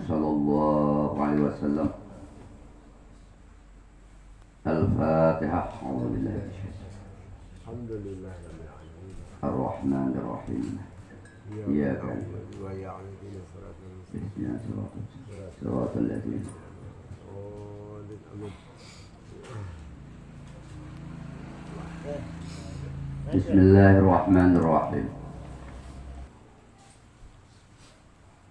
sallallahu alaihi wasallam. Al-Fatihah. Alhamdulillah rabbil alamin. Ar-Rahmanir Rahim. Iyyaka na'budu wa iyyaka nasta'in. Ihdinas siratal ladzina Bismillahirrahmanirrahim.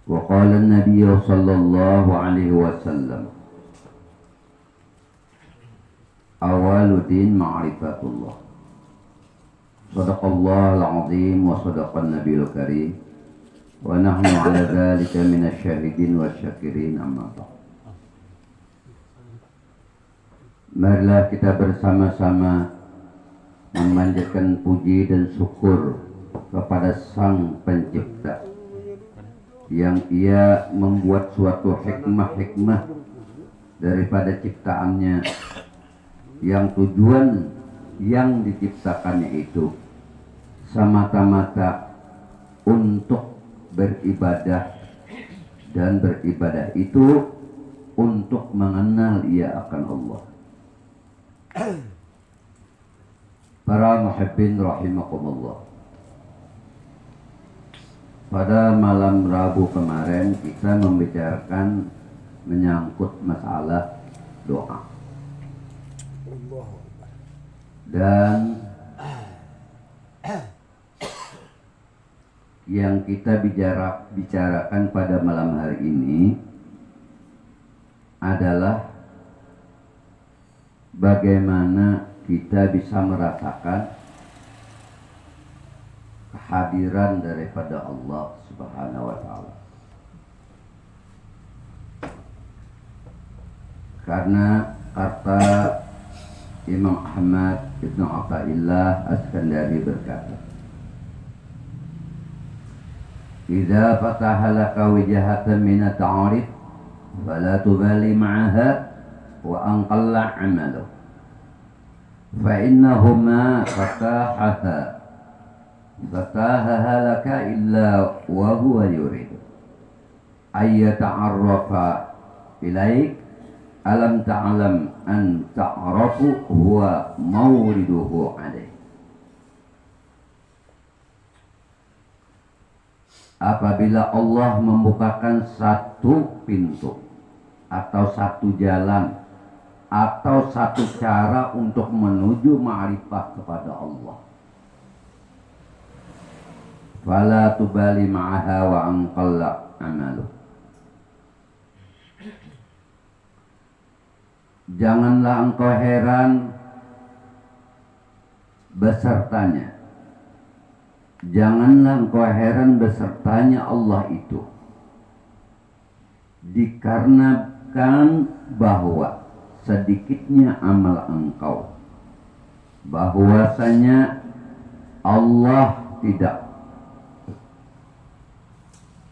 Wa qala an-nabiy sallallahu alaihi wasallam, awwaluddin ma'rifatullah. Sadaqallahul azim wa sadaqan nabiyul karim wa nahnu ala dzalika minasyahidin wasyakirin, amma ba'd. Marilah kita bersama-sama memanjatkan puji dan syukur kepada Sang Pencipta yang Ia membuat suatu hikmah-hikmah daripada ciptaannya, yang tujuan yang diciptakannya itu semata-mata untuk beribadah, dan beribadah itu untuk mengenal Ia akan Allah. Para muhibbin rahimakumullah, pada malam Rabu kemarin kita membicarakan menyangkut masalah doa. Dan yang kita bicarakan pada malam hari ini adalah bagaimana kita bisa merasakan kehadiran daripada Allah Subhanahu wa Ta'ala. Karena kata Imam Ahmad Ibn Athaillah As-Kandari berkata, "Idza fataha laka wijhatan min at-ta'arif fala tubali ma'aha wa anqalla 'amaluhu fa innahuma fatahaha laka illa wa huwa yurid ay yata'arrafa ilaik alam ta'lam an ta'rafu huwa mawriduhu alaih." Apabila Allah membukakan satu pintu atau satu jalan atau satu cara untuk menuju ma'rifah kepada Allah, fala tubali ma'aha wa anqalla amaluh, janganlah engkau heran besertanya. Janganlah engkau heran besertanya Allah itu, dikarenakan bahwa sedikitnya amal engkau, bahwasanya Allah tidak.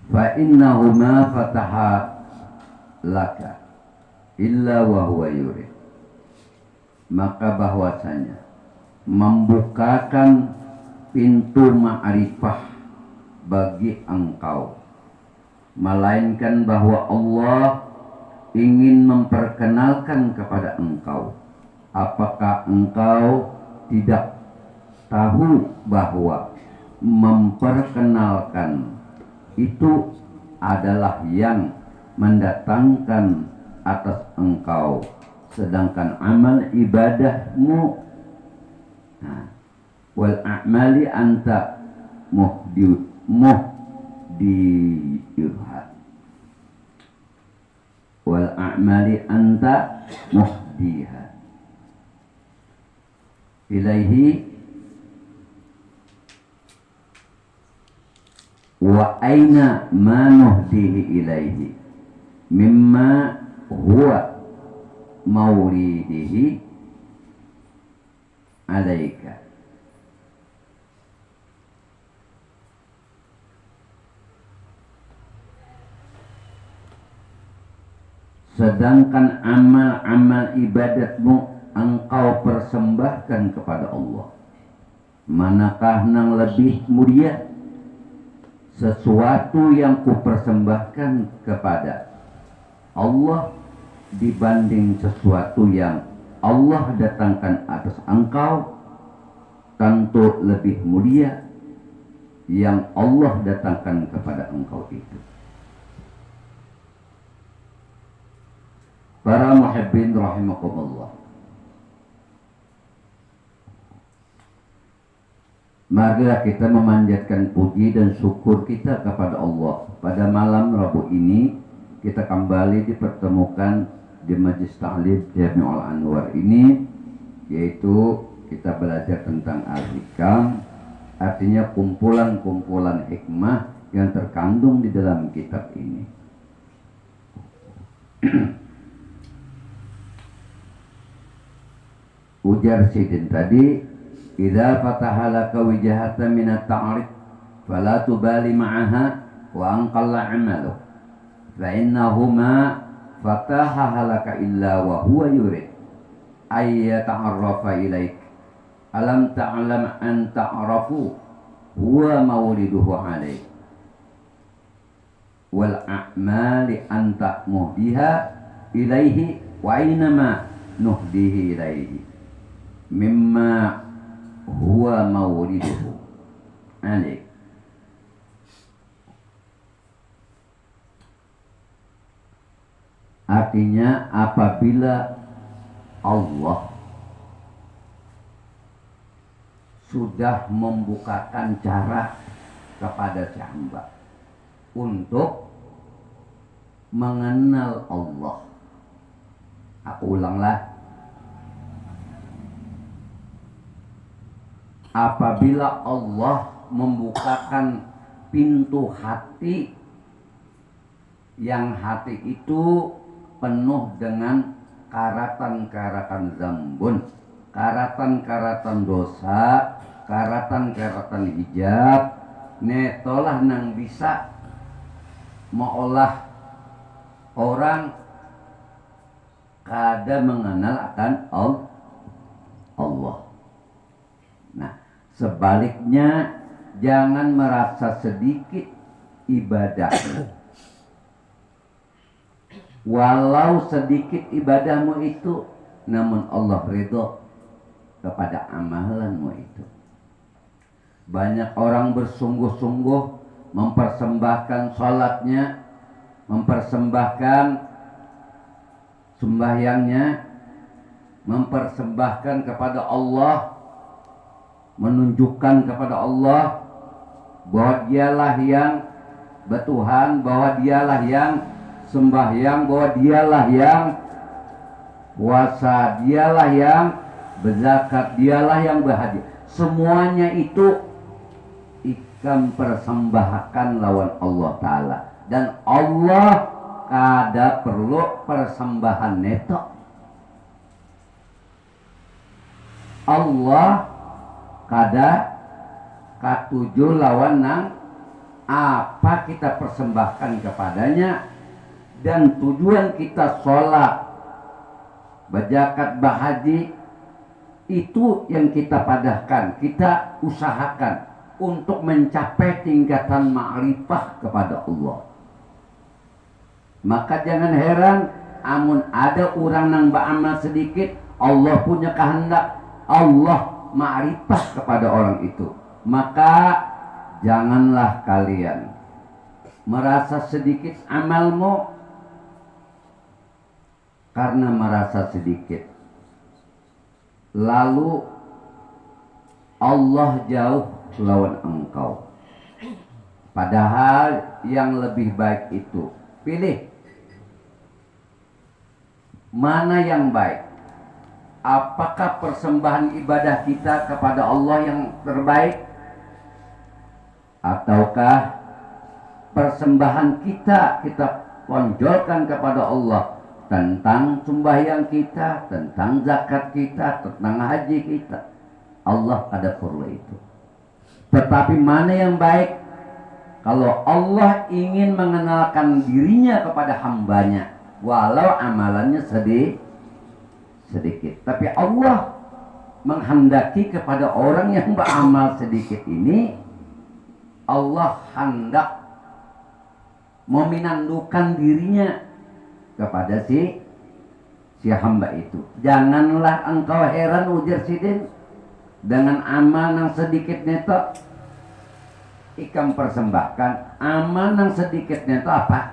Fa innahuma fataha laka illa wa huwa yurid, maka bahwasanya membukakan pintu ma'rifah bagi engkau, melainkan bahwa Allah ingin memperkenalkan kepada engkau. Apakah engkau tidak tahu bahwa memperkenalkan itu adalah yang mendatangkan atas engkau, sedangkan amal ibadahmu wal a'mali anta muhdiyuha wal a'mali anta muhdiha ilaihi wa aina ma nuhdihi ilaihi mimma huwa mawridihi alaika. Sedangkan amal-amal ibadatmu engkau persembahkan kepada Allah, manakah yang lebih mulia? Sesuatu yang kupersembahkan kepada Allah dibanding sesuatu yang Allah datangkan atas engkau, tentu lebih mulia yang Allah datangkan kepada engkau itu. Para muhibbin rahimakumullah, marilah kita memanjatkan puji dan syukur kita kepada Allah. Pada malam Rabu ini kita kembali dipertemukan di Majlis Ta'lim Jami'ul Anwar ini, yaitu kita belajar tentang Al-Hikam, artinya kumpulan-kumpulan hikmah yang terkandung di dalam kitab ini. Ujar Sidin tadi, idza fataha laka wijahatan min at-ta'rif fala tubali ma'aha wa anqalla 'amalu fa innahuma fataha laka illa wa huwa yurid ay yata'arrafa ilaik alam ta'lam an ta'rafu huwa mawliduhu 'alaik wal a'mali anta muhdiha ilaihi wa aynama nuhdihi ilaihi mimma huwa mawliduhu alaik. Artinya apabila Allah sudah membukakan cara kepada si hamba untuk mengenal Allah, aku ulanglah, apabila Allah membukakan pintu hati, yang hati itu penuh dengan karatan-karatan zambun, karatan-karatan dosa, karatan-karatan hijab, netolah nang bisa meolah orang kada mengenal akan Allah. Nah, sebaliknya jangan merasa sedikit ibadah. Walau sedikit ibadahmu itu, namun Allah ridho kepada amalanmu itu. Banyak orang bersungguh-sungguh mempersembahkan salatnya, mempersembahkan sembahyangnya, mempersembahkan kepada Allah, menunjukkan kepada Allah bahwa dialah yang bertuhan, bahwa dialah yang sembahyang, bahwa dialah yang puasa, dialah yang berzakat, dialah yang berhaji. Semuanya itu ikam persembahkan lawan Allah Ta'ala. Dan Allah kada perlu persembahan neto. Allah kada katuju lawan nang apa kita persembahkan kepadanya. Dan tujuan kita sholat, berzakat, berhaji, itu yang kita padahkan, kita usahakan untuk mencapai tingkatan ma'rifah kepada Allah. Maka jangan heran amun ada orang yang beramal sedikit, Allah punya kehendak, Allah ma'rifah kepada orang itu. Maka janganlah kalian merasa sedikit amalmu karena merasa sedikit, lalu Allah jauh lawan engkau. Padahal yang lebih baik itu, pilih mana yang baik. Apakah persembahan ibadah kita kepada Allah yang terbaik, ataukah persembahan kita tonjolkan kepada Allah tentang sembahyang kita, tentang zakat kita, tentang haji kita. Allah ada perlu itu. Tetapi mana yang baik? Kalau Allah ingin mengenalkan dirinya kepada hambanya, walau amalannya sedikit, tapi Allah menghendaki kepada orang yang beramal sedikit ini, Allah hendak meminandukan dirinya kepada si hamba itu. Janganlah engkau heran ujar sidin dengan amal yang sedikit neto ikam persembahkan. Amal yang sedikit neto apa?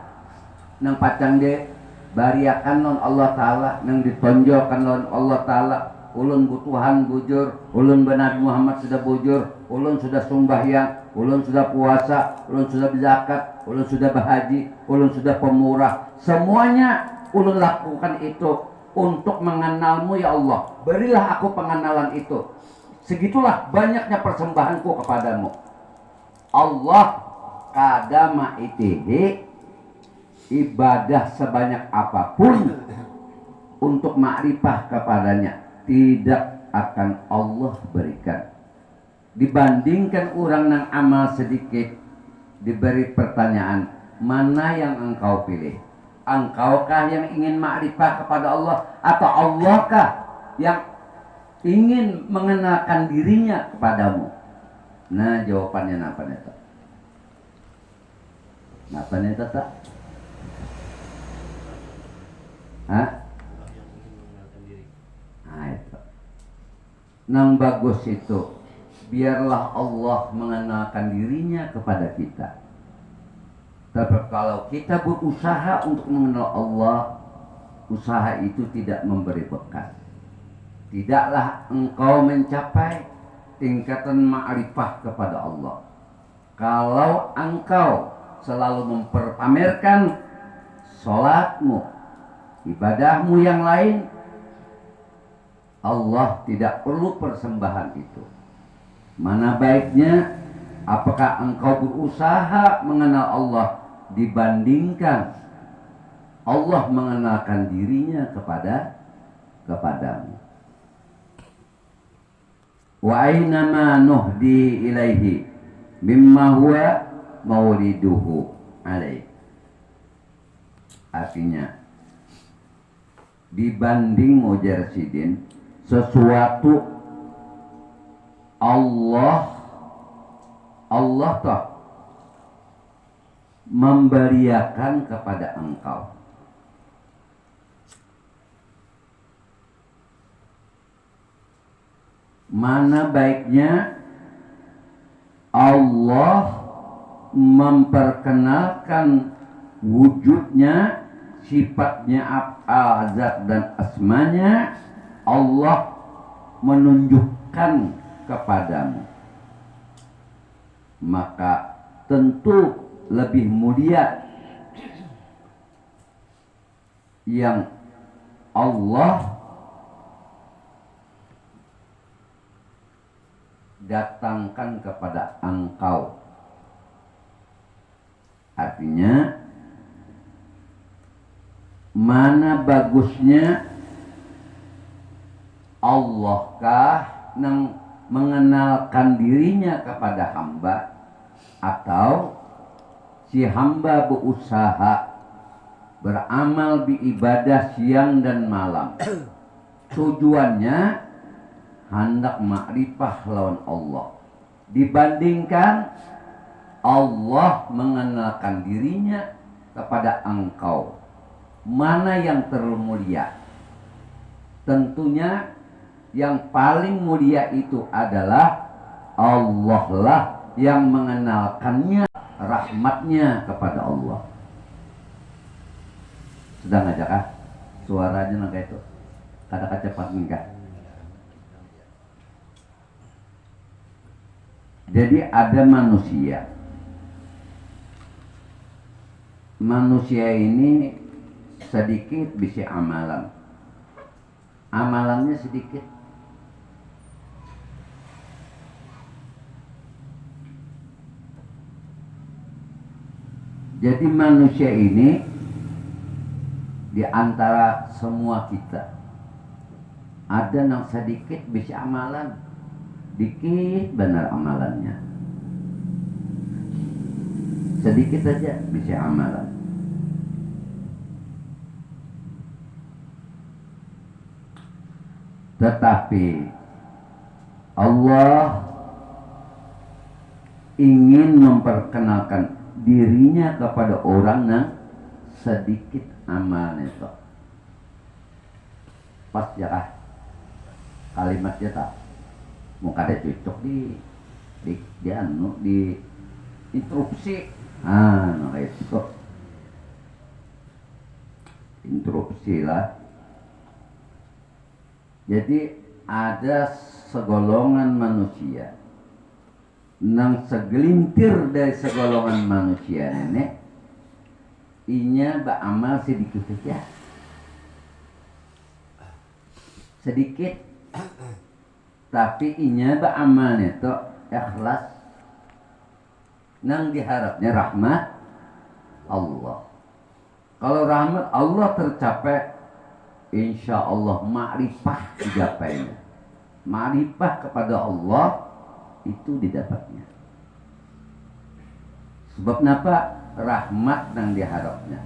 Nang pacang de bariakan non Allah Ta'ala, nang ditonjolkan non Allah Ta'ala. Ulun butuhan bujur, ulun benabi Muhammad sudah bujur, ulun sudah sumbahyang, ulun sudah puasa, ulun sudah berzakat, ulun sudah berhaji, ulun sudah pemurah. Semuanya ulun lakukan itu untuk mengenalmu ya Allah. Berilah aku pengenalan itu. Segitulah banyaknya persembahanku kepadamu. Allah kadama itihi, ibadah sebanyak apapun untuk makrifah kepadanya tidak akan Allah berikan. Dibandingkan orang yang amal sedikit, diberi pertanyaan, mana yang engkau pilih? Engkaukah yang ingin makrifah kepada Allah, atau Allahkah yang ingin mengenalkan dirinya kepadamu? Nah, jawabannya apa nih? Apa nih tak? Hah? Nah, itu. Nang bagus itu, biarlah Allah mengenalkan dirinya kepada kita. Tapi kalau kita berusaha untuk mengenal Allah, usaha itu tidak memberi bekas. Tidaklah engkau mencapai tingkatan ma'rifah kepada Allah kalau engkau selalu memperpamerkan sholatmu, ibadahmu yang lain. Allah tidak perlu persembahan itu. Mana baiknya apakah engkau berusaha mengenal Allah dibandingkan Allah mengenalkan dirinya kepadamu. Wa aynama nuhdi ilaihi mimma huwa mawriduhu alaih. Artinya dibanding ujar sidin sesuatu Allah toh memberiakan kepada engkau. Mana baiknya Allah memperkenalkan wujudnya, sifatnya azat dan asmanya. Allah menunjukkan kepadamu, maka tentu lebih mulia yang Allah datangkan kepada engkau. Artinya mana bagusnya Allahkah yang mengenalkan dirinya kepada hamba, atau si hamba berusaha beramal beribadah siang dan malam, tujuannya hendak makrifah lawan Allah, dibandingkan Allah mengenalkan dirinya kepada engkau. Mana yang termulia? Tentunya yang paling mulia itu adalah Allah lah yang mengenalkannya, rahmatnya kepada Allah. Sedang aja kah? Suaranya nggak itu? Kata cepat enggak? Jadi ada manusia. Manusia ini sedikit bisa amalan. Amalannya sedikit. Jadi manusia ini di antara semua kita ada yang sedikit bisa amalan, dikit benar amalannya, sedikit saja bisa amalan. Tetapi Allah ingin memperkenalkan dirinya kepada orang yang sedikit amal itu pas ya kah kalimatnya tak mau kada cocok di anu di interupsi nah itu interupsi lah. Jadi ada segolongan manusia nang segelintir dari segolongan manusia nenek inya beramal sedikit saja sedikit tapi inya beramal itu ikhlas nang diharapnya rahmat Allah. Kalau rahmat Allah tercapai, insya Allah ma'rifah digapainya. Ma'rifah kepada Allah itu didapatnya. Sebab kenapa? Rahmat yang diharapnya.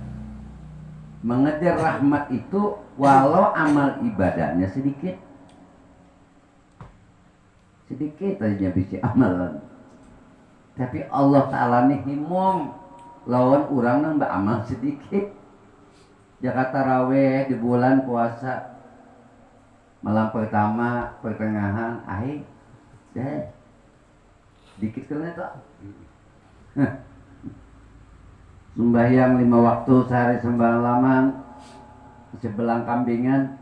Mengejar rahmat itu walau amal ibadahnya sedikit. Sedikit aja bisa amalan. Tapi Allah Ta'ala nih himong lawan orang yang beramal sedikit. Jakarta raweh di bulan puasa malam pertama pertengahan akhir dikit kena tak sembahyang 5 waktu sehari sembalaman sebelang kambingan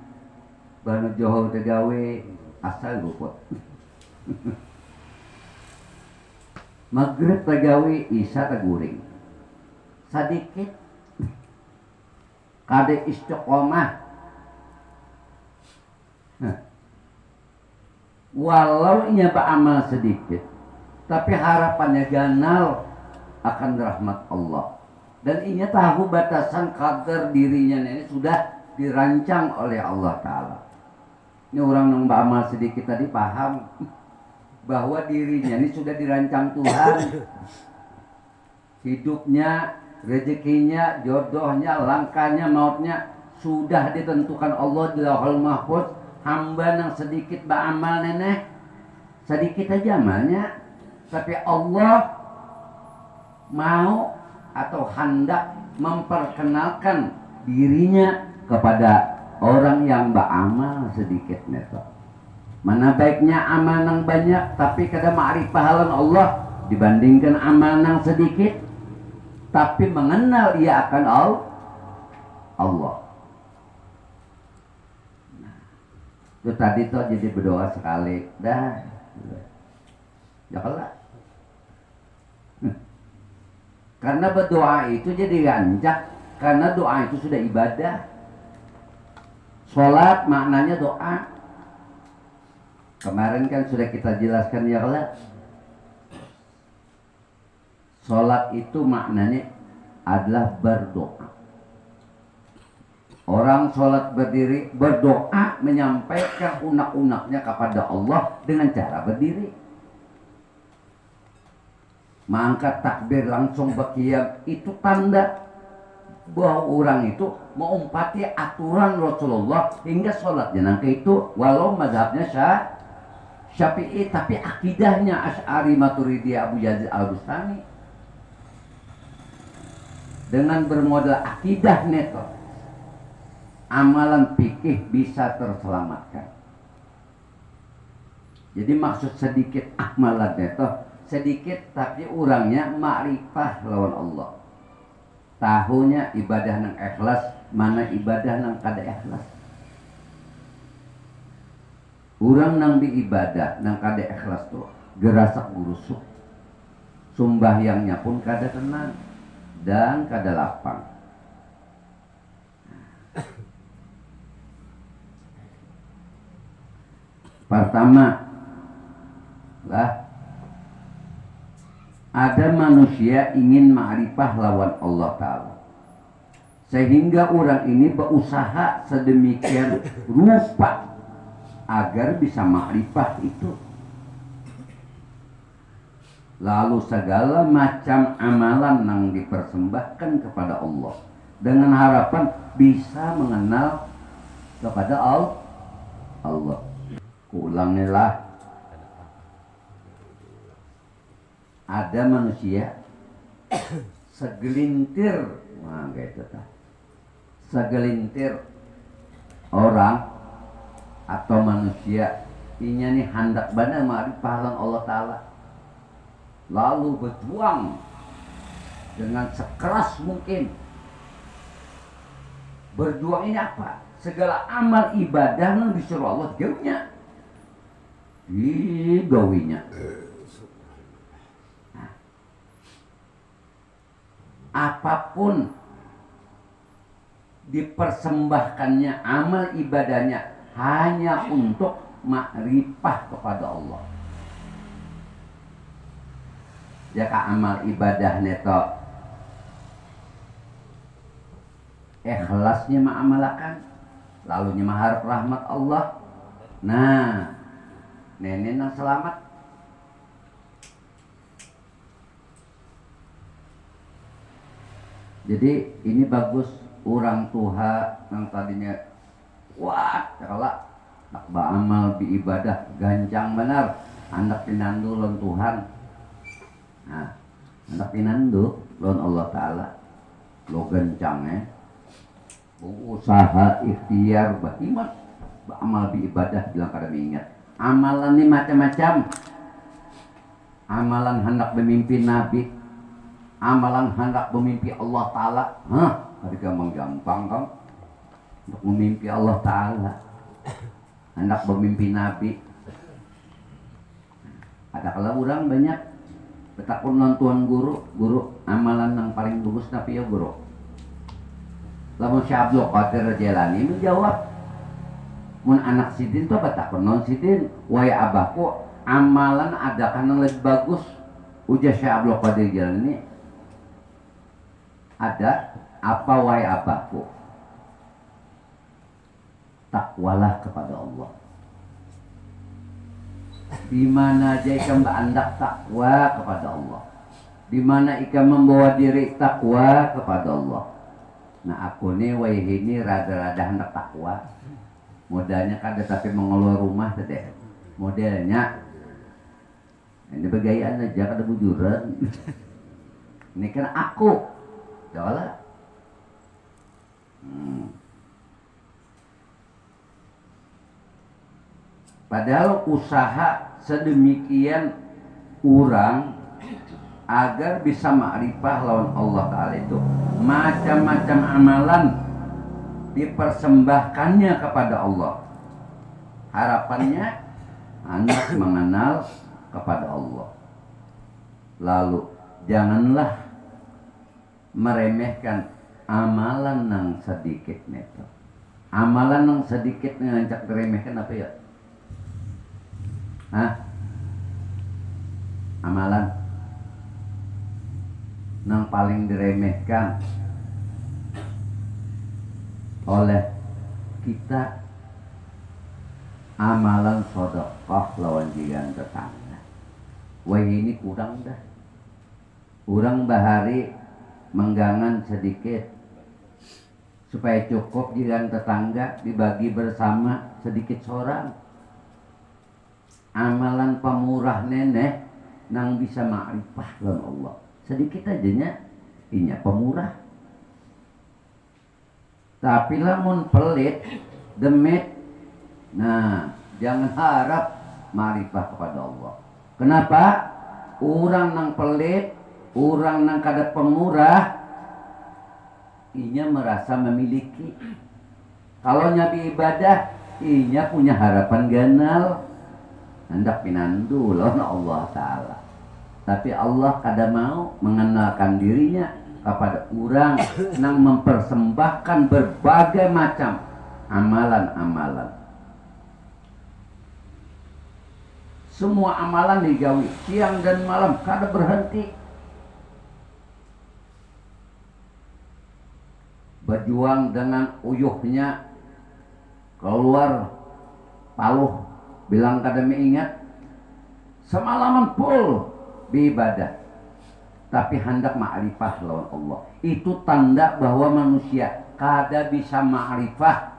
banu johor tegawe asal luput maghrib tegawe isya teguring sedikit kade istiqomah walau inya beramal sedikit tapi harapannya ganal akan rahmat Allah dan inya tahu batasan kadar dirinya ini sudah dirancang oleh Allah Ta'ala. Ini orang yang beramal sedikit tadi paham bahwa dirinya ini sudah dirancang Tuhan, hidupnya, rezekinya, jodohnya, langkahnya, mautnya sudah ditentukan Allah di Lauhul Mahfuz. Hamba yang sedikit beramal nenek, sedikit aja amalnya, tapi Allah mau atau hendak memperkenalkan dirinya kepada orang yang beramal sedikit neto. Mana baiknya amal yang banyak tapi kada ma'rifah halan Allah dibandingkan amal yang sedikit tapi mengenal ia akan Allah. Nah, itu tadi tuh jadi berdoa sekali dah. Ya kalah. Karena berdoa itu jadi rancak karena doa itu sudah ibadah. Sholat maknanya doa. Kemarin kan sudah kita jelaskan ya kalah. Sholat itu maknanya adalah berdoa. Orang sholat berdiri berdoa menyampaikan unak-unaknya kepada Allah dengan cara berdiri. Mengangkat takbir langsung berqiyam itu tanda bahwa orang itu mengumpati aturan Rasulullah hingga sholatnya nangka itu walau mazhabnya Syafi'i tapi akidahnya Asy'ari Maturidi Abu Yazid Al-Bustami. Dengan bermodal akidah neto amalan fikih bisa terselamatkan. Jadi maksud sedikit amalan neto sedikit tapi orangnya ma'rifah lawan Allah. Tahunya ibadah nang ikhlas mana ibadah nang kada ikhlas. Orang nang diibadah nang kada ikhlas tuh gerasak gurusuk. Sumbahyangnya pun kada tenang dan kada lapang. Pertama lah ada manusia ingin ma'rifah lawan Allah Ta'ala sehingga orang ini berusaha sedemikian rupa agar bisa ma'rifah itu. Lalu segala macam amalan yang dipersembahkan kepada Allah dengan harapan bisa mengenal kepada Allah. Ulangilah. Ada manusia segelintir, nah gitu, segelintir orang atau manusia inya nih hendak benar ma'rifah lan Allah Ta'ala, lalu berjuang dengan sekeras mungkin. Berjuang ini apa? Segala amal ibadah yang disuruh Allah jauhnya digawinya. Nah, apapun dipersembahkannya amal ibadahnya hanya untuk makrifah kepada Allah. Jika amal ibadah neto ikhlasnya ma'amalakan, lalu harap rahmat Allah, nah nenek yang selamat. Jadi ini bagus orang tua yang tadinya wah kalau nak beramal bi ibadah gancang benar, anak pinandu lon Tuhan. Nah, anak pinandu lon Allah Ta'ala lo gancang usaha ikhtiar beriman beramal bi ibadah bilang kada ingat. Amalan ini macam-macam. Amalan hendak memimpin Nabi, amalan hendak memimpi Allah Ta'ala. Ada gampang kan untuk memimpi Allah Ta'ala, hendak memimpi Nabi. Ada kalau orang banyak betakun nonton guru amalan yang paling bagus tapi ya guru. Lamun Syekh Abdul Qadir Jailani menjawab, mun anak sidin tuh betakun non sidin, wahai abahku amalan ada kan yang lebih bagus. Ujar Syekh Abdul Qadir Jailani, ada apa wahai abahku? Takwalah kepada Allah. Di mana aja ikan berandak takwa kepada Allah, di mana ikan membawa diri takwa kepada Allah. Nah aku nih wahai ini rada-rada hendak takwa. Modalnya kada tapi mengeluar rumah tadi. Modelnya ini begayaan aja kada bujuran. Ini kan aku, jawablah. Padahal usaha sedemikian orang agar bisa ma'rifah lawan Allah Ta'ala itu macam-macam amalan dipersembahkannya kepada Allah. Harapannya anak mengenal kepada Allah. Lalu janganlah meremehkan amalan yang sedikit neto. Amalan yang sedikit ngancak diremehkan apa ya? Amalan yang paling diremehkan oleh kita amalan sedekah lawan jiran tetangga. Wah ini kurang dah. Kurang bahari menggangan sedikit supaya cukup jiran tetangga dibagi bersama sedikit seorang. Amalan pemurah nenek nang bisa ma'rifah lawan Allah. Sedikit aja nya inya pemurah. Tapi lamun pelit, demit, nah jangan harap ma'rifah kepada Allah. Kenapa? Orang nang pelit, orang nang kada pemurah, inya merasa memiliki. Kalau nyabi ibadah, inya punya harapan ganal, hendak pinandu lawan Allah Ta'ala. Tapi Allah kada mau mengenalkan dirinya kepada orang yang mempersembahkan berbagai macam amalan-amalan. Semua amalan digawi siang dan malam kada berhenti. Berjuang dengan uyuhnya keluar paluh, bilang kada mengingat semalaman full beribadah, tapi hendak ma'rifah lawan Allah. Itu tanda bahwa manusia kada bisa ma'rifah.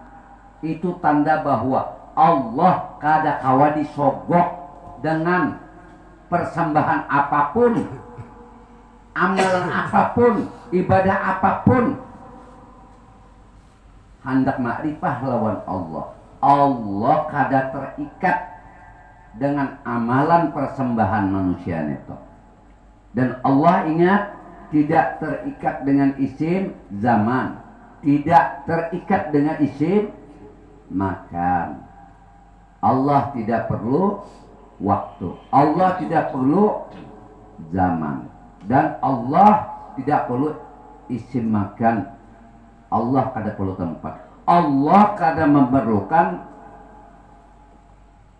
Itu tanda bahwa Allah kada kawa disogok dengan persembahan apapun, amalan apapun, ibadah apapun. hendak makrifah lawan Allah. Allah kada terikat dengan amalan persembahan manusia itu. Dan Allah ingat tidak terikat dengan isim zaman, tidak terikat dengan isim makan. Allah tidak perlu waktu, Allah tidak perlu zaman, dan Allah tidak perlu isim makan. Allah kada perlu tempat, Allah kada memerlukan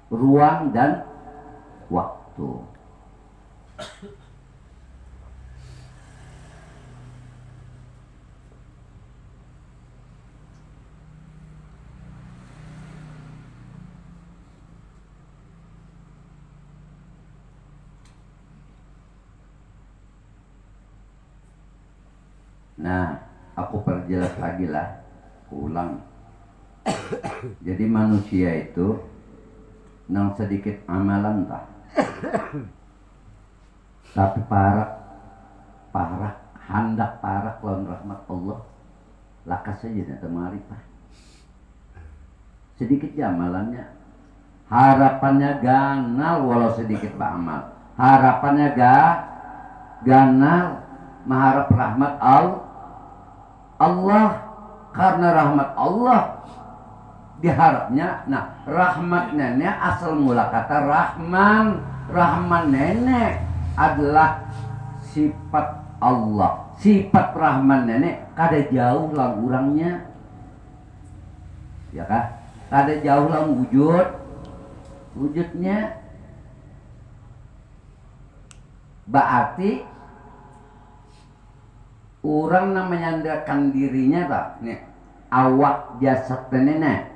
ruang dan waktu. Nah, aku perjelas lagi lah, ulang. Jadi manusia itu nang sedikit amalan tak, tapi parak hendak parak lawan rahmat Allah, lakas saja nanti marifah. Sedikit ya amalannya, harapannya ganal walau sedikit pak amal, harapannya ganal mengharap rahmat Allah, karena rahmat Allah diharapnya. Nah, rahmat nenek asal mula kata Rahman. Rahman nenek adalah sifat Allah. Sifat Rahman nenek kada jauh lah urangnya, ya kah? Kada jauh lah wujudnya. Berarti orang menyandarkan dirinya tak nih, awak jasad nenek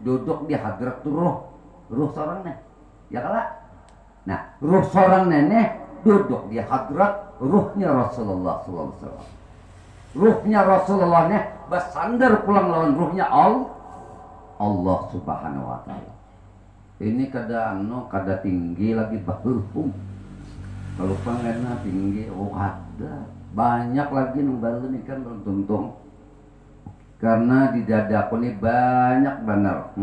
duduk di hadrat ruh seorang nih, ya kalah. Nah, ruh seorang nenek duduk di hadrat ruhnya Rasulullah SAW. Ruhnya Rasulullah nih bersandar pulang lawan ruhnya Allah Subhanahu Wa Taala. Ini kada tinggi lagi bahurhum. Kalau pengennya tinggi, ada banyak lagi nunggu nih kan tuntung. Karena di dadaku nih banyak benar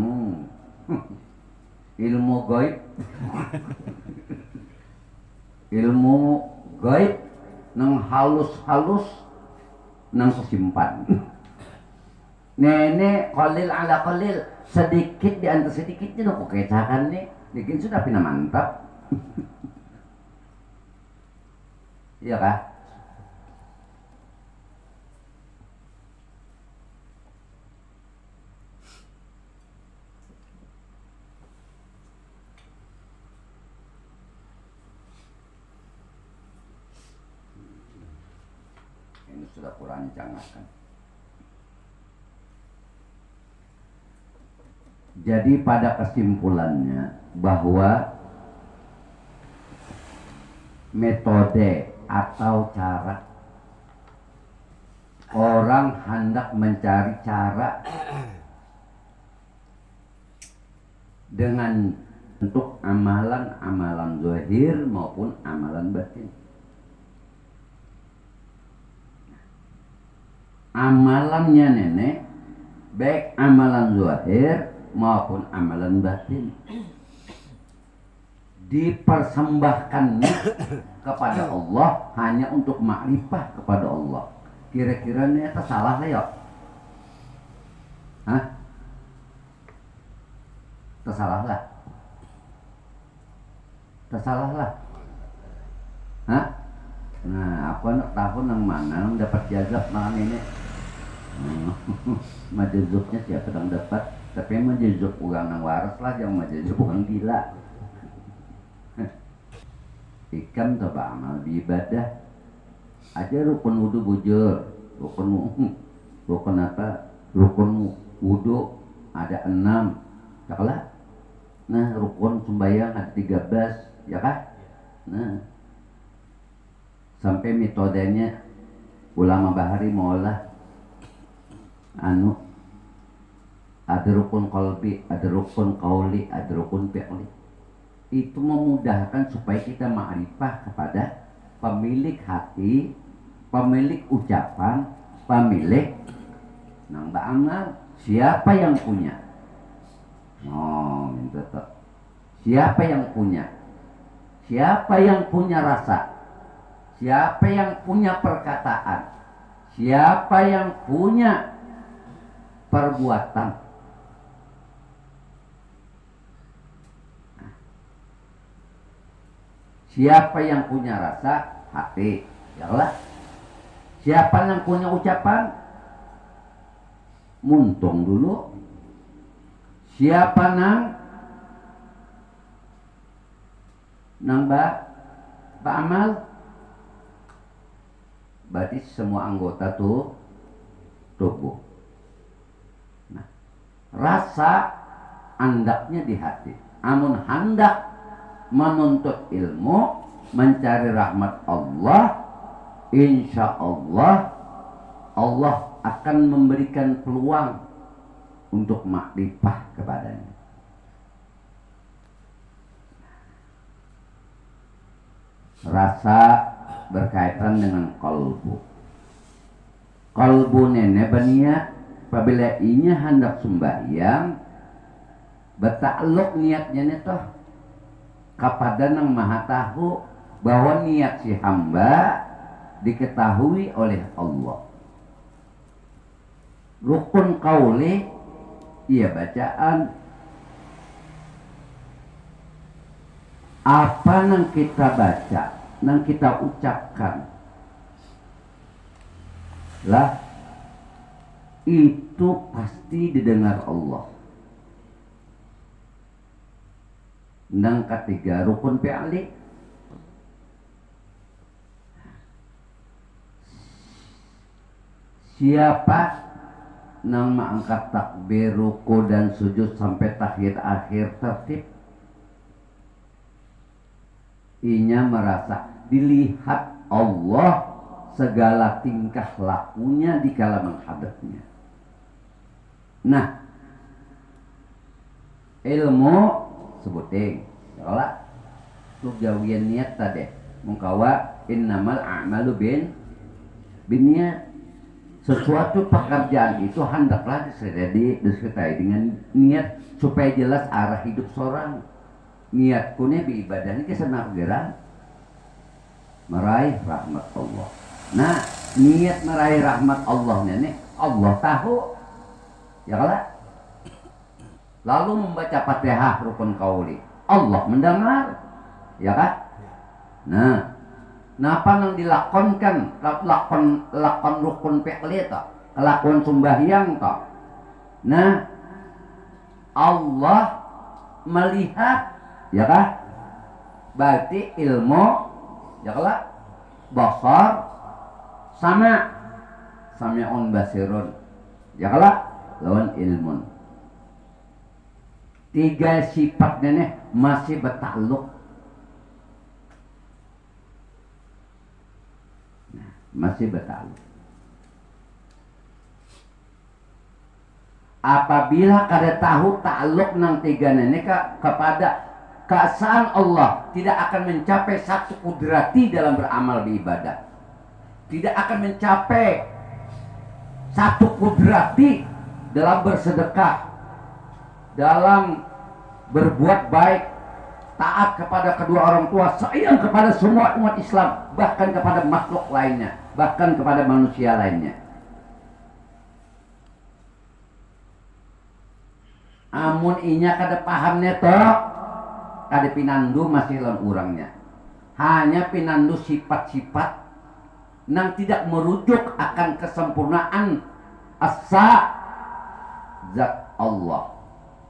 ilmu gaib. Ilmu gaib nang halus nang kesimpan. Nenek qalil ala qalil, sedikit di antara sedikitnya kok kecakan nih, bikin sudah pina mantap. Iya kah? Ini sudah kurang cangakan. Jadi pada kesimpulannya bahwa metode atau cara orang hendak mencari cara dengan untuk amalan zahir maupun amalan batin. Amalannya nenek baik amalan zahir maupun amalan batin dipersembahkannya kepada Allah hanya untuk makrifah kepada Allah. Kira-kira ini salah lah ya? Hah? Tersalah lah? Tersalah lah? Hah? Nah, aku anak tahun yang mana dapat jazab malam ini? Majazubnya siapa yang dapat? Tapi majazub orang yang waras lah, jangan majazub orang gila. Ikam coba amal di ibadah aja rukun wudu bujur, rukun apa? Rukun wudu ada 6, ya kalah. Nah, rukun sembahyang ada 13, ya kah? Nah, sampai metodenya ulama bahari maulah ada rukun qalbi, ada rukun qauli, ada rukun fi'li. Itu memudahkan supaya kita ma'rifah kepada pemilik hati, pemilik ucapan, pemilik nang ba'amal. Siapa yang punya? Oh, minta tak. Siapa yang punya? Siapa yang punya rasa? Siapa yang punya perkataan? Siapa yang punya perbuatan? Siapa yang punya rasa? Hati. Yalah. Siapa yang punya ucapan? Muntung dulu. Siapa nang beramal? Berarti semua anggota tubuh. Nah, rasa andaknya di hati. Amun hendak menuntut ilmu, mencari rahmat Allah, insya Allah Allah akan memberikan peluang untuk makrifah kepadanya. Rasa berkaitan dengan kalbu. Kalbu nenek bania apabila inya hendak sembahyang, betakluk niatnya netoh kepada Nang Maha Tahu bahwa niat si hamba diketahui oleh Allah. Rukun qauli iya bacaan apa nang kita baca, nang kita ucapkan lah itu pasti didengar Allah. Nang ketiga rukun fi'li, siapa nang mengangkat takbir, ruku dan sujud sampai tahiyat akhir tertib, inya merasa dilihat Allah segala tingkah lakunya di kala menghadapnya. Nah, ilmu sebuting ya tu gawian niat tadi mengkawa innamal a'malu binniat. Sesuatu pekerjaan itu hendaklah disertai dengan niat supaya jelas arah hidup seorang. Niatku nih beribadahnya kesenar gerang meraih rahmat Allah. Nah, niat meraih rahmat Allah nih Allah tahu ya kalah. Lalu membaca Fatihah rukun qauli, Allah mendengar ya kan. Nah, napa nang dilakonkan lakon rukun fi'li ta, lakon sembahyang ta. Nah, Allah melihat ya kan. Berarti ilmu ya kan, basar sama sami'un basirun ya kan, lawan ilmun. Tiga sifatnya nih masih bertakluk. Masih bertakluk. Apabila kada tahu takluk nang tiga nenek kepada keesaan Allah, tidak akan mencapai satu kudrati dalam beramal beribadah. Tidak akan mencapai satu kudrati dalam bersedekah, dalam berbuat baik, taat kepada kedua orang tua, sayang kepada semua umat Islam, bahkan kepada makhluk lainnya, bahkan kepada manusia lainnya. Amun inya kada pahamnya toh, kada pinandu masih lawan urangnya. Hanya pinandu sifat-sifat nang tidak merujuk akan kesempurnaan asa zat Allah.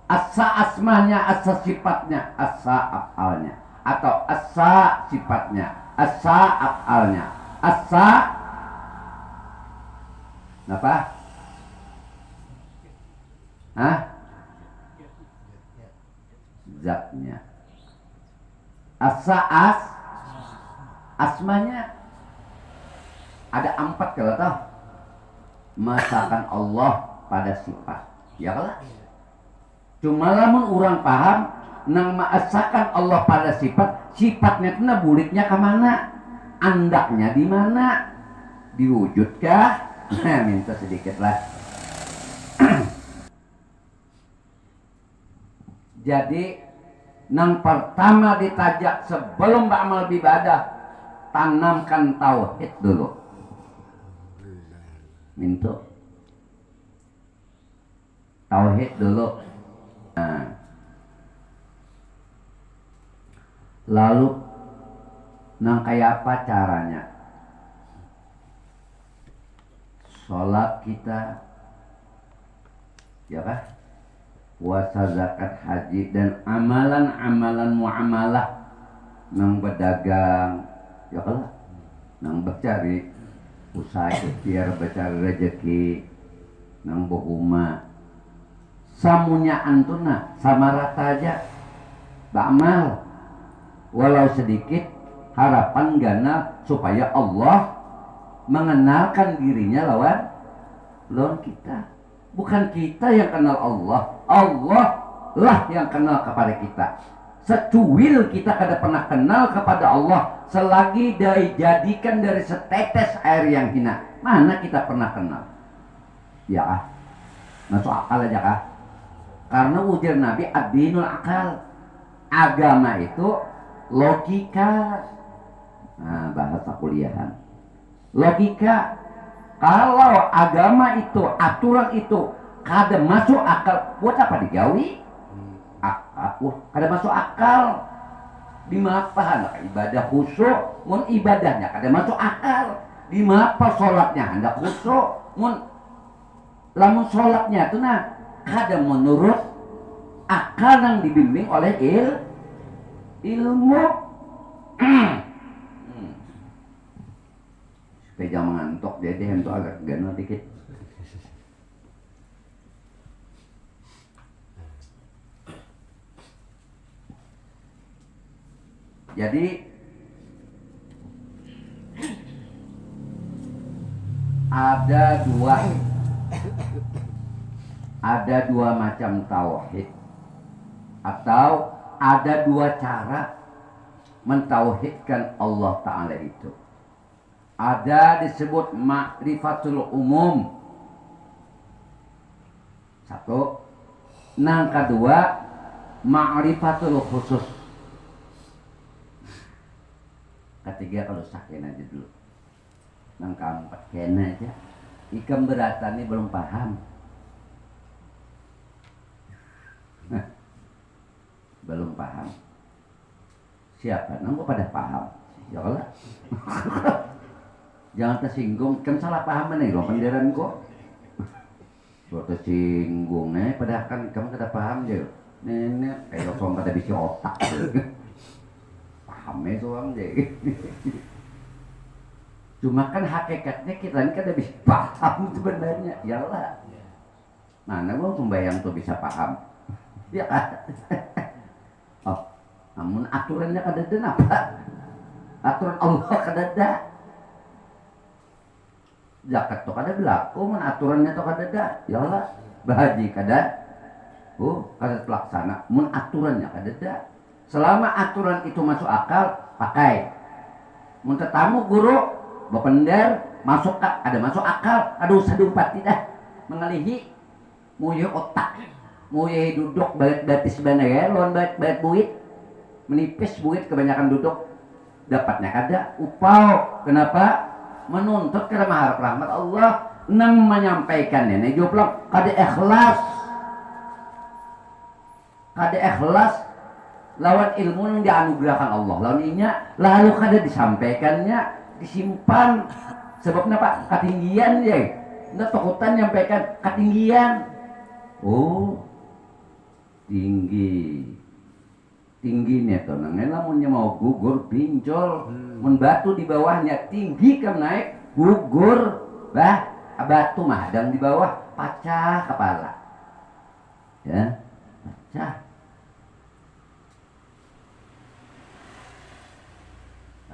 Asa asmanya, asa sifatnya, asa afalnya, atau asa sifatnya, asa afalnya, asa apa? Hah? Zatnya. Asa asmanya ada 4 kalau tahu. Masakan Allah pada sifat. Ya kalah. Cuma lamun orang paham nang maasakan Allah pada sifat, sifatnya kena buliknya ke mana? Andaknya di mana? Diwujudkah? Nah, minta sedikit lah. Jadi yang pertama ditajak sebelum beramal ibadah, tanamkan tauhid dulu. Minta tauhid dulu. Nah, lalu nang kayak apa caranya? Sholat kita, ya kan? Puasa, zakat, haji, dan amalan-amalan muamalah, nang berdagang, ya kan? Nang bercari usaha ikhtiar, bercari rezeki, nang berumah, samunya antuna sama rata aja, beramal, walau sedikit, harapan gana supaya Allah mengenalkan dirinya lawan kita. Bukan kita yang kenal Allah, Allah lah yang kenal kepada kita. Secuil kita kada pernah kenal kepada Allah selagi dijadikan dari setetes air yang hina. Mana kita pernah kenal? Ya, masuk akal aja kah? Karena ujar Nabi ad-dinul akal, agama itu logika. Nah, bahasa kuliahan, logika. Kalau agama itu, aturan itu kada masuk akal, buat apa digawi? Kada masuk akal. Di mapa ibadah khusyuk, mun ibadahnya kada masuk akal. Di mapa sholatnya hendak khusyuk, mun lamun sholatnya itu nah kada menurut akal yang dibimbing oleh ilmu. Supaya jangan mengantuk, jadi hendak agak gana dikit. Jadi ada dua macam tauhid, atau ada dua cara mentauhidkan Allah Ta'ala itu. Ada disebut ma'rifatul umum, satu. Nang kedua ma'rifatul khusus. Ketiga kalau sakin aja dulu. Nang keempat kena aja. Ikam beratan ini belum paham. Belum paham. Siapa? Nang pada paham. Ya Allah. Jangan tersinggung, kan salah paham nih lo penderan kok. Suatu tersinggung padahal kan kamu kada paham je. Nenek kayak orang kada bisa otak. Paham soang je. Cuma kan hakikatnya kita ini kada bisa paham sebenarnya. Yalah. Mana gua sembahyang tuh bisa paham. Ya kan? Oh, namun aturannya kada ada apa? Aturan Allah kada ada. Zakat tuh kada berlaku, mun aturannya tuh kada ada. Ya Allah, bahaji kada. Kada terlaksana, mun aturannya kada ada. Selama aturan itu masuk akal, pakai. Mun tetamu guru, bapender, masuk ada masuk akal, ada usah diumpat tidak. Mengalihi, muye otak, muye duduk batis bana ya, lawan bait buit, menipis buit kebanyakan duduk, dapatnya kada. Upau, kenapa? Menuntut karena mengharap rahmat Allah, nang menyampaikannya nih joplok kada ikhlas lawan ilmu yang dianugerahkan Allah, lawan inya lalu kada disampaikannya, disimpan sebabnya pak ketinggian ya, ndak takutan nyampaikan ketinggian. Tingginya tuh nang lamunnya mau gugur pinjol, mun batu di bawahnya tinggi kan naik gugur, batu mahadang di bawah pecah kepala, ya pecah.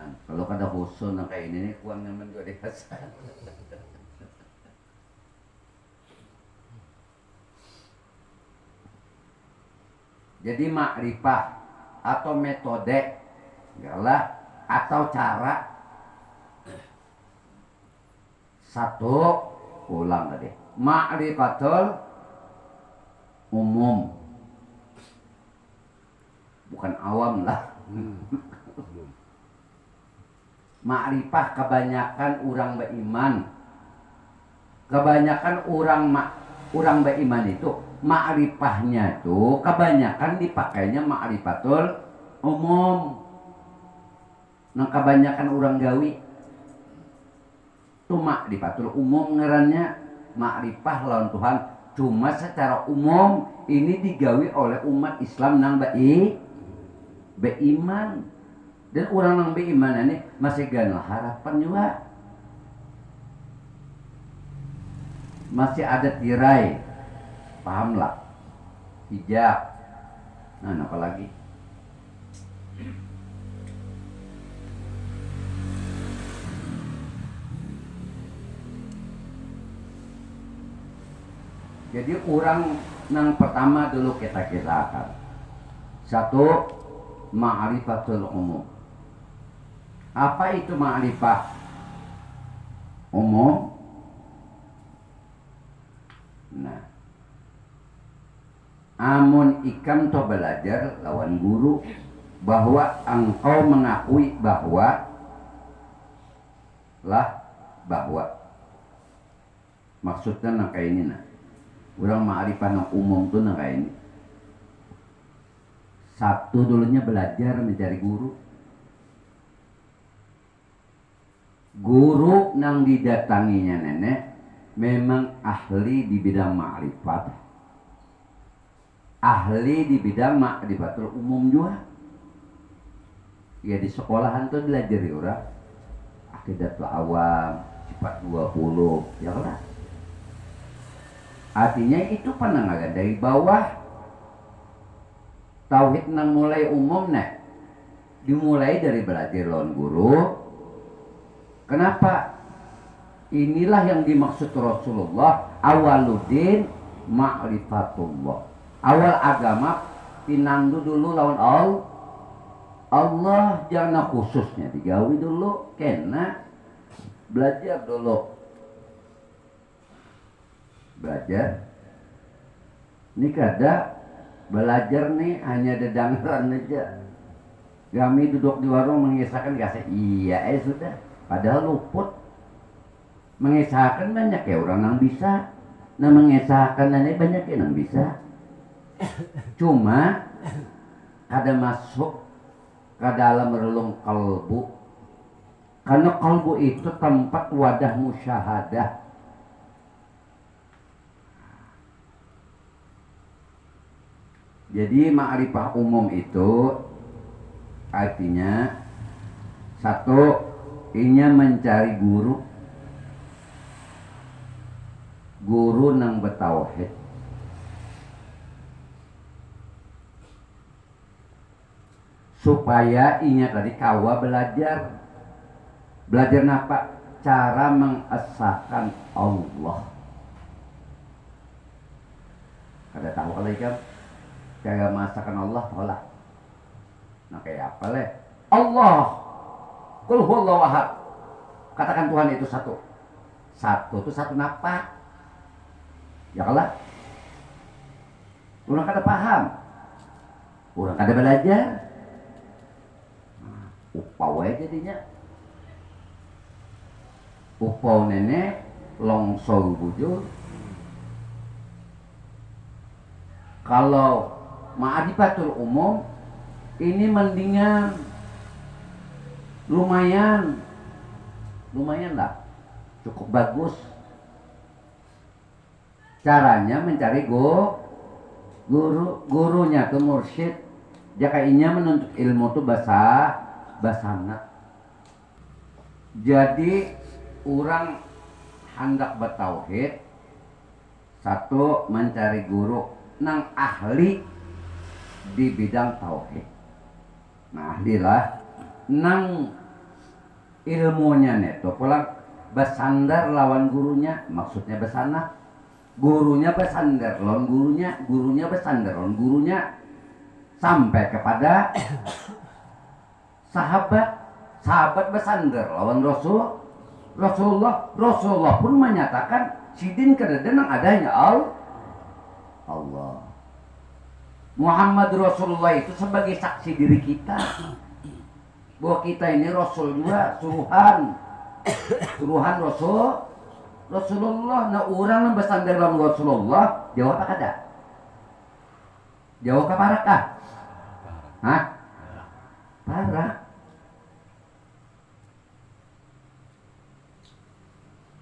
Nah, kalau kada khusus nang kayak ini kuang nyaman juga dihasa. Jadi makrifah atau metode yalah atau cara satu, ulang tadi, ma'rifatul umum, bukan awam lah. Umum. Ma'rifah kebanyakan orang beriman. Kebanyakan orang beriman itu ma'rifahnya tuh kebanyakan dipakainya ma'rifatul umum. Nah kebanyakan orang gawi itu ma'rifatul umum ngarannya, ma'rifah lawan Tuhan. Cuma secara umum ini digawi oleh umat Islam nang beriman. Dan orang nang beriman ini masih ganal harapan juga. Masih ada tirai, pahamlah, hijab. Nah, apa lagi? Jadi orang yang pertama dulu kita kisahkan. Satu, ma'rifatul umum. Apa itu ma'rifah umum? Nah, amun ikam to belajar lawan guru bahwa engkau mengakui bahwa maksudnya nang kayak ini nah. Orang ma'rifah nang umum tuh nang kayak ini. Satu dulunya belajar mencari guru. Guru nang didatanginya nenek memang ahli di bidang ma'rifat. Ahli di bidang ma'rifatul umum juga. Ya di sekolahan tuh belajar orang akidatul awam, sifat 20, ya kan? Artinya itu penanganan dari bawah. Tauhid nang mulai umum nih dimulai dari belajar lawan guru. Kenapa? Inilah yang dimaksud Rasulullah, awaludin ma'rifatullah. Awal agama pinandu dulu lawan Allah, jangan khususnya digawi dulu, kena belajar dulu. Belajar. Ini kada belajar nih hanya dedangaran aja. Kami duduk di warung mengisahkan kasih iya sudah. Padahal luput. Mengisahkan banyak ya orang yang bisa. Nah mengisahkan aja banyak yang bisa. Cuma kada masuk ke dalam relung kalbu. Karena kalbu itu tempat wadah musyahadah. Jadi ma'rifah umum itu artinya satu, inya mencari guru nang bertauhid. Supaya inya tadi kawa belajar apa? Cara mengesahkan Allah. Kada tahu kali kan? Cara masakan Allah tolak. Nah kayak apa leh? Allah. Qul huwallahu ahad. Katakan Tuhan itu satu. Satu itu satu napa? Ya kalah. Orang kada paham. Orang kada belajar. Upau aja jadinya. Upau nenek longsor bujur. Kalau ma'rifatul umum ini mendingan lumayan lah, cukup bagus. Caranya mencari gurunya ke mursyid. Jika inya menuntut ilmu itu basana. Jadi orang hendak bertauhid, satu mencari guru nang ahli di bidang tauhid. Nah ahlilah nang ilmunya neto pulang bersandar lawan gurunya, maksudnya bersana. Gurunya bersandar lawan gurunya bersandar lawan gurunya, sampai kepada sahabat bersandar lawan Rasulullah pun menyatakan sidin kedadan yang adanya Allah. Muhammad Rasulullah itu sebagai saksi diri kita bahwa kita ini Rasul juga, suruhan Rasulullah. Nah orang yang bersandar dalam Rasulullah jawab apa kada? Jawab ke parakah? Hah? Parak.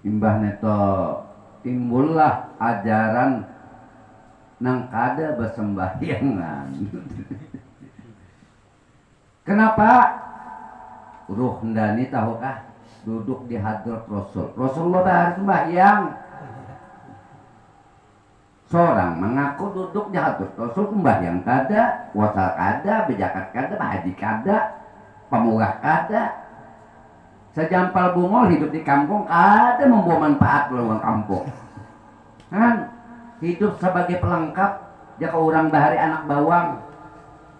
Imbah neto timbullah ajaran nang kada bersembahyangan. Kenapa? Ruh ndani tahukah duduk di hadrat Rasul. Rasulullah harus sembahyang. Seorang mengaku duduk di hadrat Rasul sembahyang kada, puasa kada, bejakat kada, haji kada, pemurah kada. Sejampal bungol hidup di kampung kada membawa manfaat luang kampung. Kan hidup sebagai pelengkap jika orang bahari anak bawang.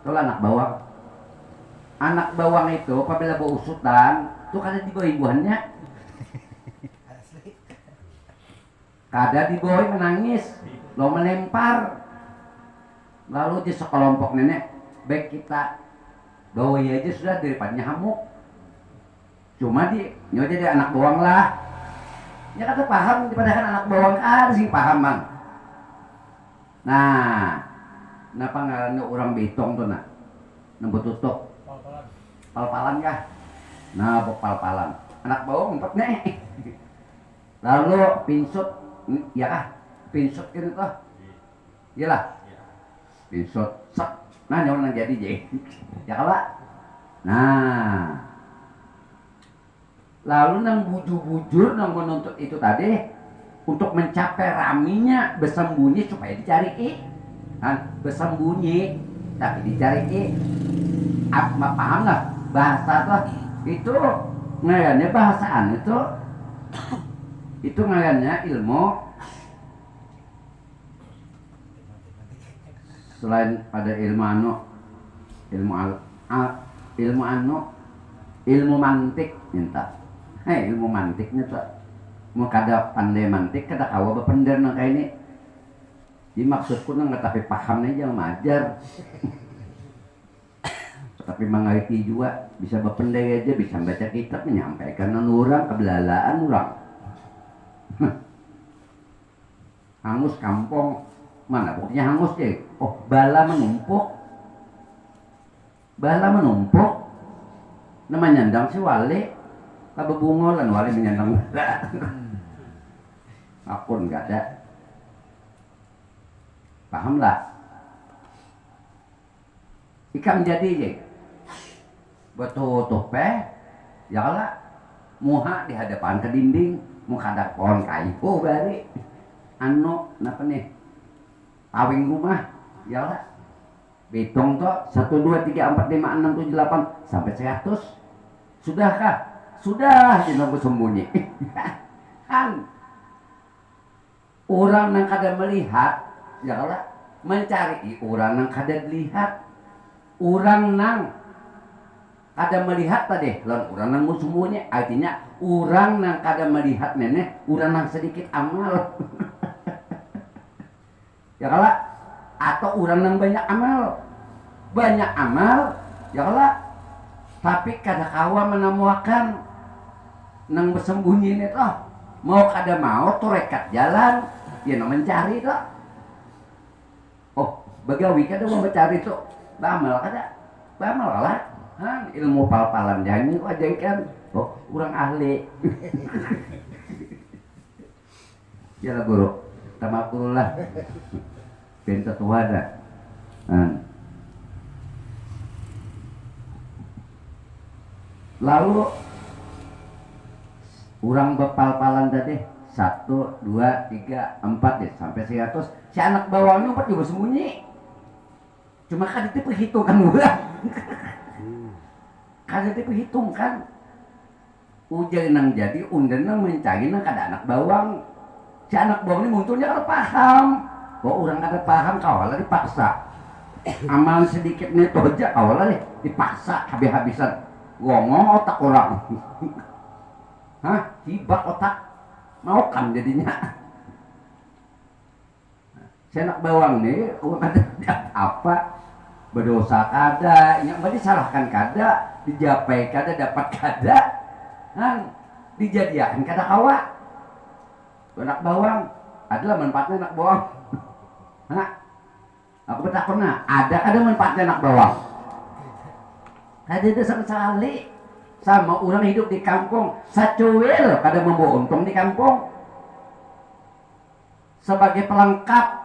Tahu anak bawang? Anak bawang itu apabila bau usutan itu kada dibawa ibuannya. Kada dibawa menangis, lo melempar. Lalu di sekelompok nenek baik kita bawa aja sudah daripada nyamuk. Cuma nyo jadi anak bawang lah. Ya kata paham daripada kan anak bawang ada sih pahaman. Nah, kenapa ngarannya orang betong tuh nak? Nembut tutup. Pal-palan kah? Nah, pal-palan. Anak bawang empat nih. Lalu pinsut, ya kah? Pinsut gitu tuh. Iyalah. Pinsut, sak. Nah, nyawa nang jadi je. Ya kah? Nah. Lalu nang bujur-bujur nang menuntut itu tadi untuk mencapai raminya bersembunyi supaya dicari kan bersembunyi tapi dicari apa paham nggak bahasa tuh itu ngarannya bahasaan itu ngarannya ilmu selain pada ilmu mantik minta. Ilmu mantiknya tuh mau kada pandai mantik kada kawa bepender nang kayak ini. Jadi maksudku nang tapi paham aja majar. Tapi mengerti juga bisa bependai aja bisa baca kitab menyampaikan orang kebelalaan orang. Hangus kampung mana buktinya hangus deh. Oh bala menumpuk namanya nyandang si wali kabebungolan wali menyandang akun gak ada paham lah ikam jadi je betul tope ya lah muha di hadapan ke dinding muka ada pohon kayu bari napa nih pawing rumah ya lah hitung toh 1, 2, 3, 4, 5, 6, 7, 8 sampai 100 sudahkah? Sudah jenong bersembunyi. Kan orang yang kada melihat ya lah mencari orang yang kada lihat orang yang kada melihat tadi lawan orang yang bersembunyi artinya orang yang kada melihat nenek orang yang sedikit amal. Ya lah atau orang yang banyak amal ya lah tapi kada kawa menemukan nang bersembunyi ini toh mau kada mau tuh rekat jalan ya no mencari toh oh bagawi kada mau mencari tuh bamal kada bamal lah ilmu pal-palan jangan itu aja kan oh kurang ahli. Ya lah guru tamakul lah pintu tua dah lalu urang bepal-palan tadi 1, 2, 3, 4 deh sampai 100 si anak bawangnya 4 juga sembunyi cuma kan itu perhitungkan urang kan itu perhitungkan ujar nang jadi undan nang mencari nang kada anak bawang si anak bawang ini munculnya kada paham kok orang kada paham kawalah dipaksa amalan sedikit nih toja kawalah dipaksa habis-habisan ngomong otak orang. Hibak otak mau kan jadinya Saya nak bawang nih, kada apa berdosa kada, yang disalahkan kada, dijapai kada, dapat kada, kan dijadiakan kada kawa. Anak bawang adalah manfaatnya anak bawang. Hah? Aku bertakon ada kada manfaatnya anak bawang? Kada ada sama sekali. Sama orang hidup di kampung, sacuil kada membawa untung di kampung. Sebagai pelengkap.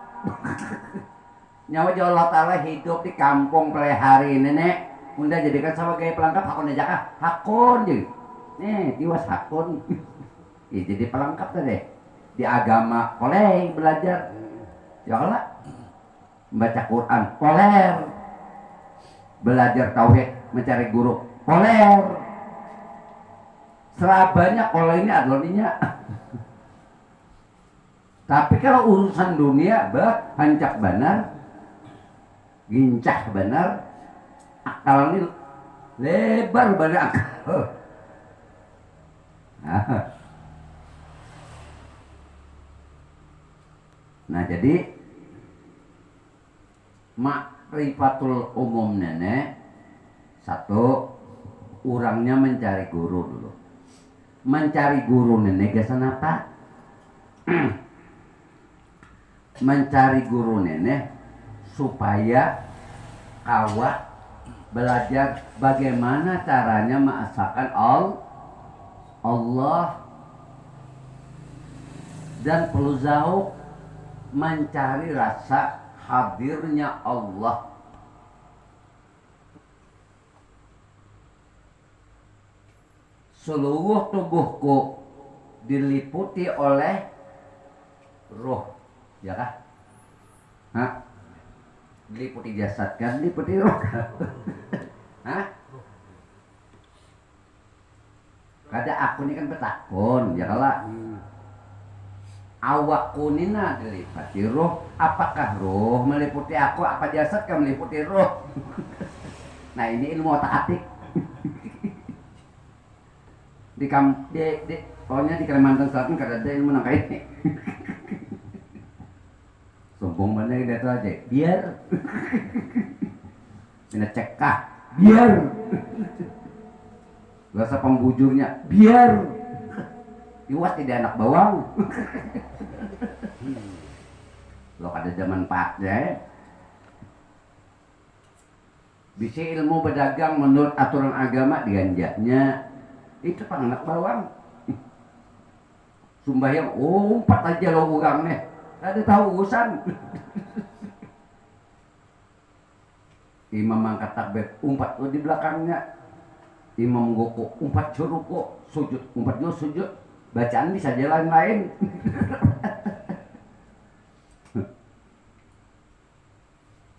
Nyawa Allah Ta'ala hidup di kampung pelihari nenek. Unda jadikan sebagai pelengkap hakun aja kah? Hakun je. Nih, tiwas hakun. Ya, jadi pelengkap tadi. Di agama boleh belajar. Ya Allah. Membaca Quran, poler. Belajar tauhid, mencari guru, poler. Serabanya kalau ini adalah ninya. Tapi kalau urusan dunia, hancak benar, gincah benar, akal ini lebar benar akal. Nah jadi makrifatul umum nenek satu, orangnya mencari guru dulu. Mencari guru nenek gasan apa? Mencari guru nenek supaya awak belajar bagaimana caranya mengesahkan Allah, dan perlu jauh mencari rasa hadirnya Allah. Seluruh tubuhku diliputi oleh roh. Ya kah? Hah? Diliputi jasad kan, diliputi roh. Hah? Kada aku ini kan betakon, ya kalah. Awakku ini diliputi roh. Apakah roh meliputi aku? Apa jasad kan meliputi roh? Nah ini ilmu otak-atik. Pokoknya di Kalimantan Selatan kada ada ilmu nangka ini. Sombong mana dia tuh aja, biar kena cekah, biar rasa pembujurnya, biar iwas tidak anak bawang. Lo kada zaman pakde, bisa ilmu berdagang menurut aturan agama diganjaknya, itu pang anak bawang. Sumbayang, umpat aja lo urang nih. Ada tahu urusan. Imam angkat takbir, umpat lo di belakangnya. Imam goko, umpat juruko, sujud, umpat jo sujud. Bacaan bisa jalan lain.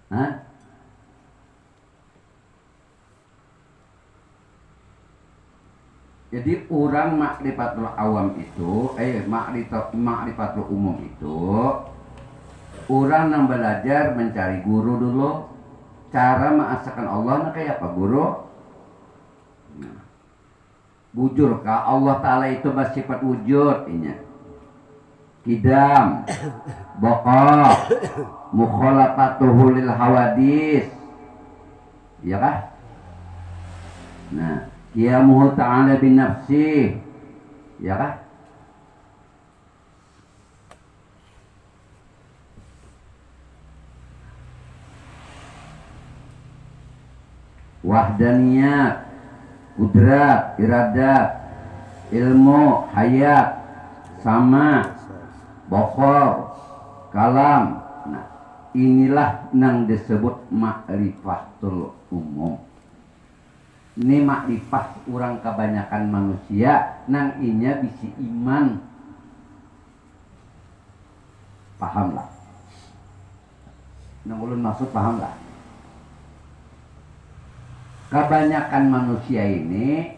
Hah? Jadi orang makrifatul awam itu, makrifatul umum itu, orang yang belajar mencari guru dulu, cara mengasahkan Allah, nah kayak apa guru? Nah, bujur kah Allah Ta'ala itu bersifat wujud, ini kidam, bokok, mukhalafatuhu lil hawadis, ya kah? Nah, qiyamuhu ta'ala bin nafsi, ya kah? Wahdaniyat, kudrat, iradat, ilmu, hayat, sama, bokhor, kalam. Nah, inilah yang disebut ma'rifatul umum. Ini makrifat orang kebanyakan manusia nang inya bisi iman. Pahamlah. Nang ulun maksud pahamlah. Kebanyakan manusia ini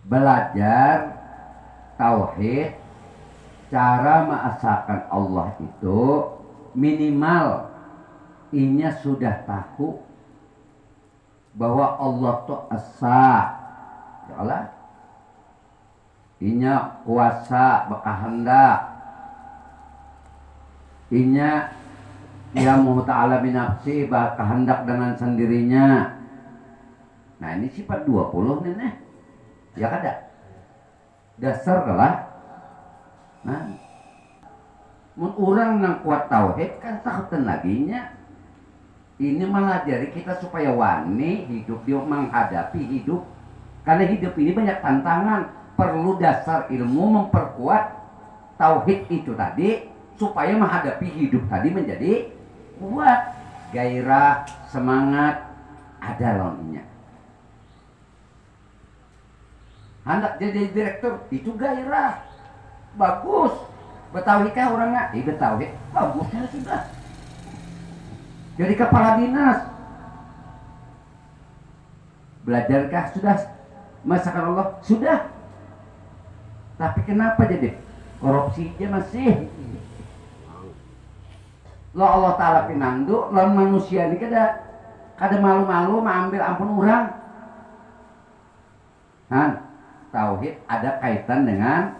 belajar tauhid, cara mengesahkan Allah itu minimal inya sudah tahu bahwa Allah itu esa, ya Allah, inya kuasa berkehendak, Inya ya mau ta'ala binafsi kehendak dengan sendirinya. Nah ini sifat 20 nih nih. Ya kada dasar lah. Nah mun urang nang kuat tauhid kan takutan laginya. Ini malah jadi kita supaya wani hidup dia menghadapi hidup. Karena hidup ini banyak tantangan. Perlu dasar ilmu memperkuat tauhid itu tadi supaya menghadapi hidup tadi menjadi kuat, gairah, semangat, ada lawannya. Hendak jadi direktur itu gairah, bagus. Betawi kah orangnya? Betawi, bagusnya sudah. Jadi kepala dinas, belajarkah sudah? Masakan Allah sudah. Tapi kenapa jadi korupsinya masih? Lo Allah Ta'ala pinandu, lo manusia ini kada malu-malu mengambil ampun orang. Tauhid ada kaitan dengan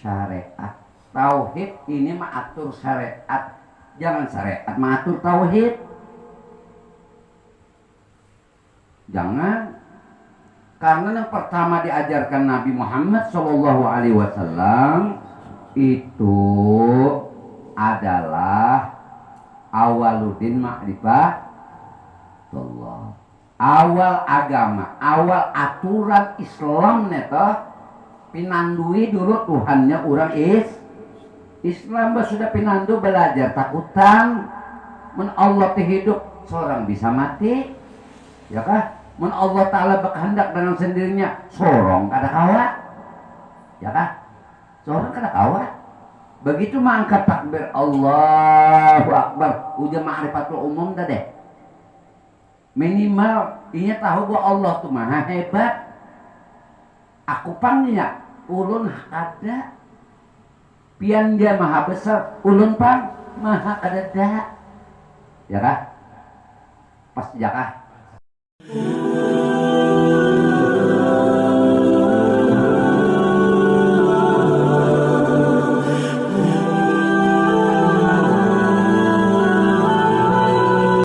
syariat. Tauhid ini mengatur syariat, jangan syariat mengatur tauhid. Jangan. Karena yang pertama diajarkan Nabi Muhammad SAW itu adalah awaludin ma'rifah Allah. Awal agama, awal aturan Islam neto pinandui dulu Tuhannya orang Islam sudah pinandu belajar takutan men Allah hidup seorang bisa mati ya kah? Men Allah Ta'ala berkehendak dengan sendirinya sorong kada kawat ya kah? Sorong kada kawat. Begitu mangkat takbir Allahu Akbar udah ma'rifatul umum dah deh. Minimal inya tahu bahwa Allah tuh maha hebat. Aku panggilnya ulun kada. Pian dia maha besar, ulun pang maha kada. Ya kah? Pas ya kah?